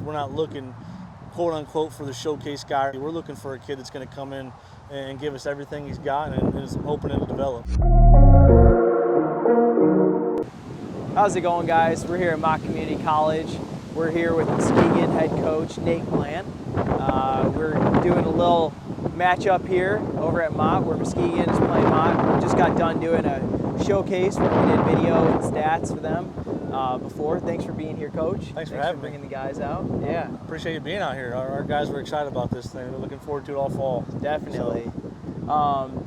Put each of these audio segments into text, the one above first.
we're not looking, quote unquote, for the showcase guy. We're looking for a kid that's going to come in and give us everything he's got and is open to develop. How's it going, guys? We're here at Mott Community College. We're here with Muskegon head coach Nate Glant. We're doing a little matchup here over at Mott where Muskegon is playing Mott. We just got done doing a showcase where we did video and stats for them before. Thanks for being here, Coach. Thanks for having me. Bringing the guys out. Yeah. Appreciate you being out here. Our guys were excited about this thing. We're looking forward to it all fall. Definitely.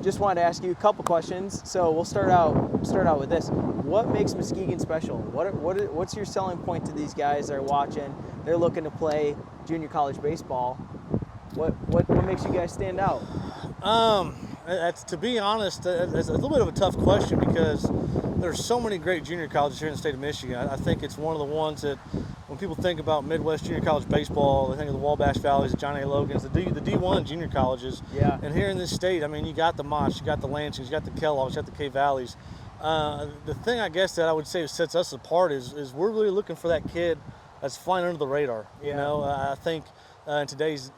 Just wanted to ask you a couple questions. So we'll start out with this. What makes Muskegon special? What's your selling point to these guys that are watching? They're looking to play junior college baseball. What makes you guys stand out? To be honest, it's a little bit of a tough question because there's so many great junior colleges here in the state of Michigan. I think it's one of the ones that when people think about Midwest junior college baseball, they think of the Wabash Valleys, the John A. Logans, the D1 junior colleges. Yeah. And here in this state, I mean, you got the Motts, you got the Lansings, you got the Kellogg's, you got the K-Valleys. The thing I guess that I would say sets us apart is we're really looking for that kid that's flying under the radar. You know, I think in today's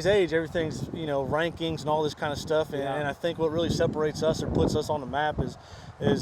age, everything's, rankings and all this kind of stuff. And I think what really separates us or puts us on the map is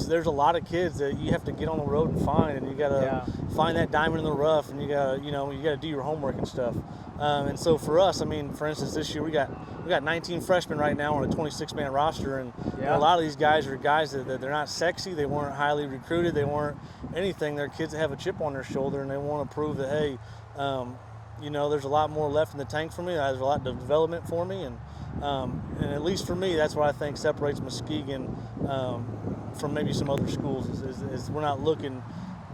there's a lot of kids that you have to get on the road and find, and you got to find that diamond in the rough, and you got to do your homework and stuff. And so for us, I mean, for instance, this year we got 19 freshmen right now on a 26-man roster, and a lot of these guys are guys that they're not sexy, they weren't highly recruited, they weren't anything. They're kids that have a chip on their shoulder, and they want to prove that, hey, there's a lot more left in the tank for me. There's a lot of development for me, and at least for me, that's what I think separates Muskegon from maybe some other schools. Is we're not looking,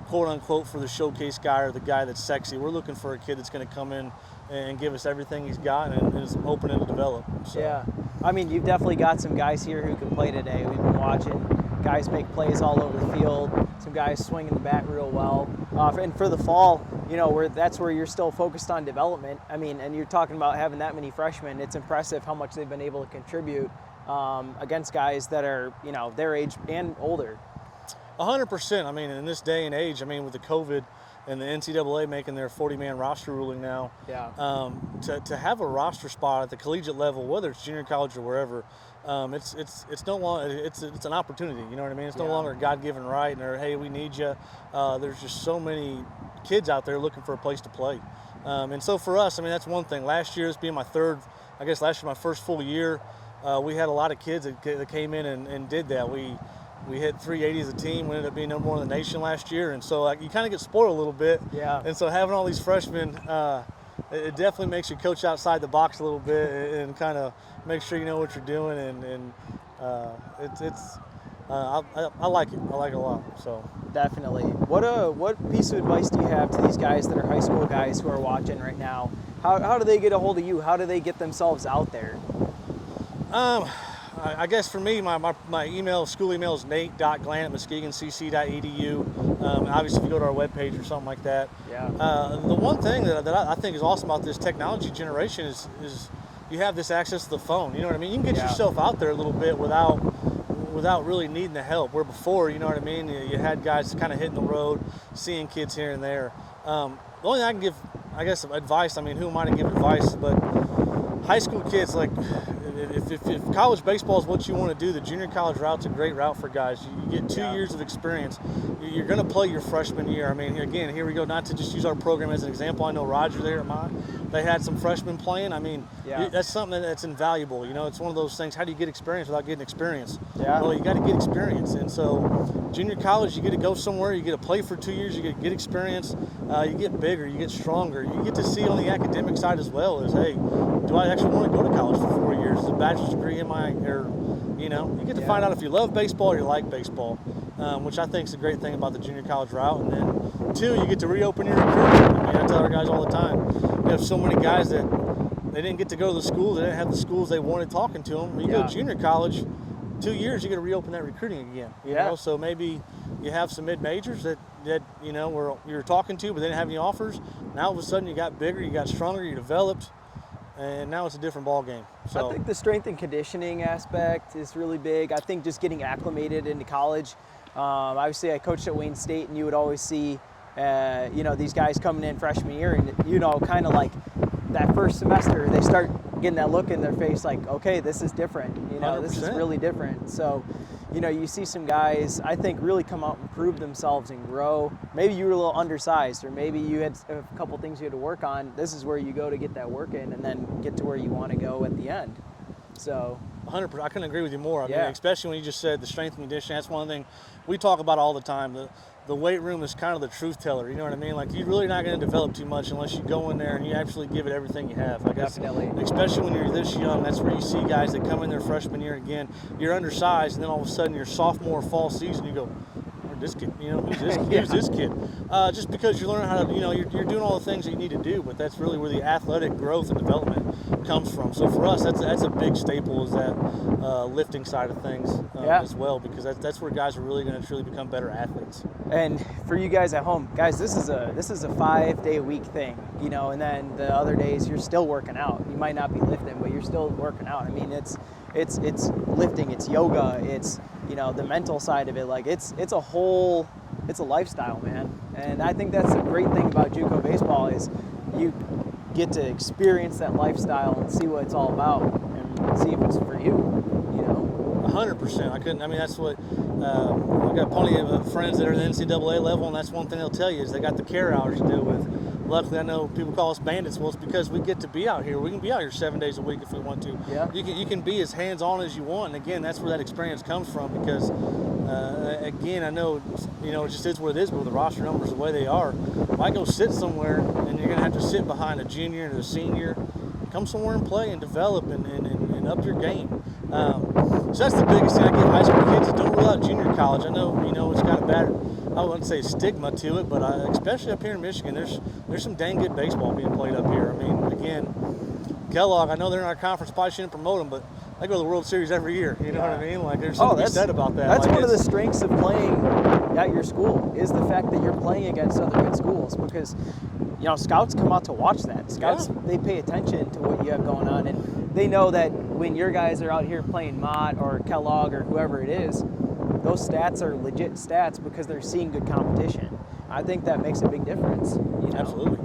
quote unquote, for the showcase guy or the guy that's sexy. We're looking for a kid that's going to come in and give us everything he's got and is open to develop. So. Yeah, I mean, you've definitely got some guys here who can play today. We've been watching guys make plays all over the field. Some guys swinging the bat real well. And for the fall, that's where you're still focused on development. I mean, and you're talking about having that many freshmen. It's impressive how much they've been able to contribute against guys that are, their age and older. 100%. I mean, in this day and age, I mean, with the COVID and the NCAA making their 40-man roster ruling now, to have a roster spot at the collegiate level, whether it's junior college or wherever, it's no longer it's an opportunity. You know what I mean? It's no longer a God-given right, or hey, we need you. There's just so many kids out there looking for a place to play, and so for us, I mean, that's one thing. Last year, this being my my first full year, we had a lot of kids that came in and did that. We hit 380 as a team. We ended up being number one in the nation last year, and so you kind of get spoiled a little bit. Yeah. And so having all these freshmen, it definitely makes you coach outside the box a little bit and kind of make sure you know what you're doing. And I like it. I like it a lot. So definitely. What piece of advice do you have to these guys that are high school guys who are watching right now? How do they get a hold of you? How do they get themselves out there? I guess for me, my school email is nate.glant@muskegoncc.edu. Obviously, if you go to our webpage or something like that. Yeah. The one thing that I think is awesome about this technology generation is you have this access to the phone. You know what I mean? You can get yourself out there a little bit without really needing the help. Where before, you know what I mean? You had guys kind of hitting the road, seeing kids here and there. The only thing I can give, I guess, advice. I mean, who am I to give advice? But high school kids, like, if college baseball is what you want to do, the junior college route's a great route for guys. You get 2 years of experience. You're going to play your freshman year. I mean, again, here we go. Not to just use our program as an example. I know Roger there at Mott, they had some freshmen playing. I mean, that's something that's invaluable. It's one of those things. How do you get experience without getting experience? Yeah. Well, you got to get experience. And so junior college, you get to go somewhere. You get to play for 2 years. You get experience. You get bigger. You get stronger. You get to see on the academic side as well as, hey, do I actually want to go to college for 4 years? Is a bachelor's degree you get to find out if you love baseball or you like baseball, which I think is a great thing about the junior college route. And then, two, you get to reopen your recruiting. I mean, I tell our guys all the time, we have so many guys that they didn't get to go to the schools, they didn't have the schools they wanted talking to them. When you go to junior college, 2 years, you got to reopen that recruiting again. You know? So maybe you have some mid-majors that you're talking to, but they didn't have any offers. Now all of a sudden you got bigger, you got stronger, you developed, and now it's a different ball game. So I think the strength and conditioning aspect is really big. I think just getting acclimated into college. Obviously, I coached at Wayne State, and you would always see these guys coming in freshman year, and kind of like that first semester, they start getting that look in their face like, okay, this is different. 100%. This is really different. So, you see some guys, I think, really come out and prove themselves and grow. Maybe you were a little undersized, or maybe you had a couple things you had to work on. This is where you go to get that work in and then get to where you want to go at the end. So 100%. I couldn't agree with you more. I Yeah. mean, especially when you just said the strength and conditioning. That's one thing we talk about all the time. The weight room is kind of the truth teller. You know what I mean? Like, you're really not going to develop too much unless you go in there and you actually give it everything you have. I guess, Definitely. especially when you're this young, that's where you see guys that come in their freshman year again. You're undersized, and then all of a sudden, your sophomore fall season, you go, this kid, who's this, who's this kid? Just because you're learning how to, you're doing all the things that you need to do, but that's really where the athletic growth and development comes from. So for us, that's a big staple, is that lifting side of things as well, because that's where guys are really going to truly become better athletes. And for you guys at home, guys, this is a 5-day-a-week thing, and then the other days you're still working out. You might not be lifting, but you're still working out. I mean, it's lifting, it's yoga, it's the mental side of it. Like, it's a lifestyle, man. And I think that's the great thing about JUCO baseball, is you get to experience that lifestyle and see what it's all about and see if it's for you. 100%. That's what I've got plenty of friends that are in the NCAA level, and that's one thing they'll tell you, is they got the care hours to deal with. Luckily, I know people call us bandits. Well, it's because we get to be out here. We can be out here 7 days a week if we want to. Yeah. You can be as hands-on as you want. And again, that's where that experience comes from, because again, I know it just is what it is, but with the roster numbers the way they are, if I go sit somewhere and you're gonna have to sit behind a junior and a senior, come somewhere and play and develop and up your game. So that's the biggest thing I give high school kids, is don't rule out junior college. I know it's got a bad, I wouldn't say stigma to it, but especially up here in Michigan, there's some dang good baseball being played up here. I mean, again, Kellogg, I know they're in our conference, probably shouldn't promote them, but they go to the World Series every year. You know what I mean? Like, there's something to be said about that. That's like, one of the strengths of playing at your school, is the fact that you're playing against other good schools, because scouts come out to watch that. Scouts, they pay attention to what you have going on, and they know that when your guys are out here playing Mott or Kellogg or whoever it is, those stats are legit stats because they're seeing good competition. I think that makes a big difference. Absolutely.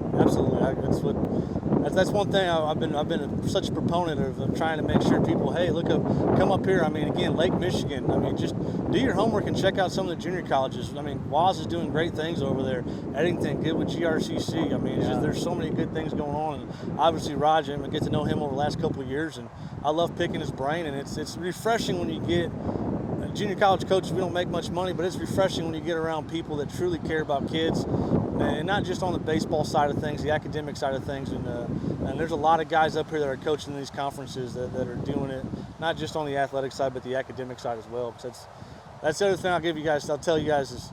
That's one thing I've been such a proponent of trying to make sure people, hey, come up here. I mean, again, Lake Michigan. I mean, just do your homework and check out some of the junior colleges. I mean, Waz is doing great things over there. Eddington, good with GRCC. I mean, there's so many good things going on. And obviously, Roger, I get to know him over the last couple of years, and I love picking his brain. And it's refreshing when you get junior college coaches. We don't make much money, but it's refreshing when you get around people that truly care about kids, and not just on the baseball side of things, the academic side of things. And there's a lot of guys up here that are coaching these conferences that are doing it, not just on the athletic side, but the academic side as well. Because that's the other thing I'll tell you guys is,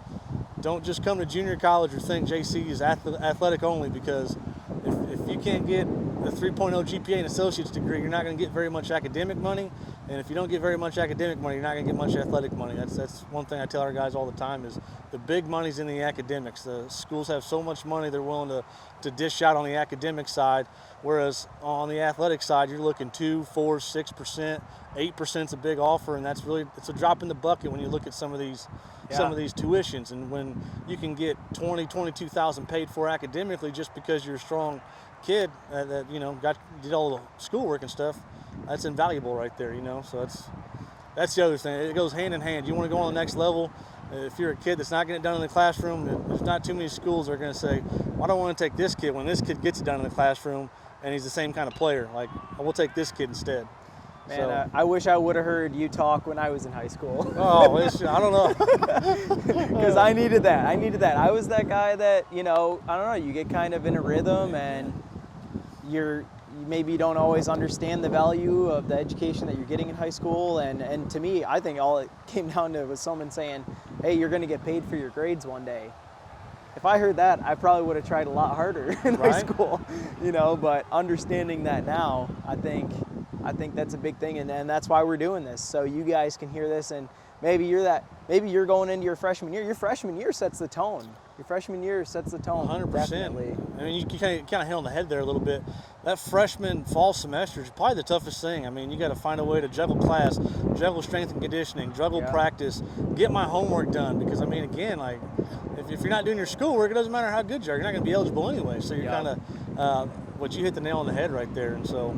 don't just come to junior college or think JC is athletic only, because if you can't get a 3.0 GPA and associate's degree, you're not going to get very much academic money. And if you don't get very much academic money, you're not going to get much athletic money. That's one thing I tell our guys all the time, is the big money's in the academics. The schools have so much money they're willing to dish out on the academic side, whereas on the athletic side, you're looking 2%, 4%, 6%, 8% is a big offer, and it's a drop in the bucket when you look at some of these tuitions. And when you can get $22,000 paid for academically just because you're a strong kid that did all the schoolwork and stuff, that's invaluable right there. So that's the other thing. It goes hand in hand. You want to go on the next level. If you're a kid that's not getting it done in the classroom, there's not too many schools that are going to say, well, I don't want to take this kid when this kid gets it done in the classroom and he's the same kind of player. Like, we'll take this kid instead. Man, I wish I would have heard you talk when I was in high school. Oh, I don't know. Because I needed that. I was that guy that, I don't know, you get kind of in a rhythm, and you maybe don't always understand the value of the education that you're getting in high school. And to me, I think all it came down to was someone saying, hey, you're going to get paid for your grades one day. If I heard that, I probably would have tried a lot harder in high school, but understanding that now, I think that's a big thing, and that's why we're doing this. So you guys can hear this, and maybe you're going into your freshman year. Your freshman year sets the tone. 100%. Definitely. I mean, you kind of hit on the head there a little bit. That freshman fall semester is probably the toughest thing. I mean, you got to find a way to juggle class, juggle strength and conditioning, juggle practice, get my homework done. Because, I mean, again, like, if you're not doing your schoolwork, it doesn't matter how good you are. You're not going to be eligible anyway. So you're kind of what you hit the nail on the head right there. And so,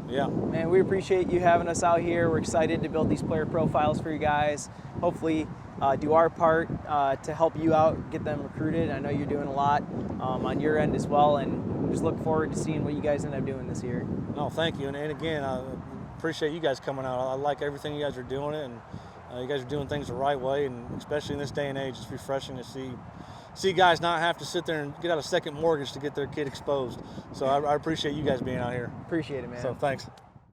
yeah. Man, we appreciate you having us out here. We're excited to build these player profiles for you guys. Hopefully, do our part to help you out, get them recruited. I know you're doing a lot on your end as well, and just look forward to seeing what you guys end up doing this year. No, thank you. And again, I appreciate you guys coming out. I like everything you guys are doing it, and you guys are doing things the right way, and especially in this day and age, it's refreshing to see guys not have to sit there and get out a second mortgage to get their kid exposed. So I appreciate you guys being out here. Appreciate it, man. So thanks.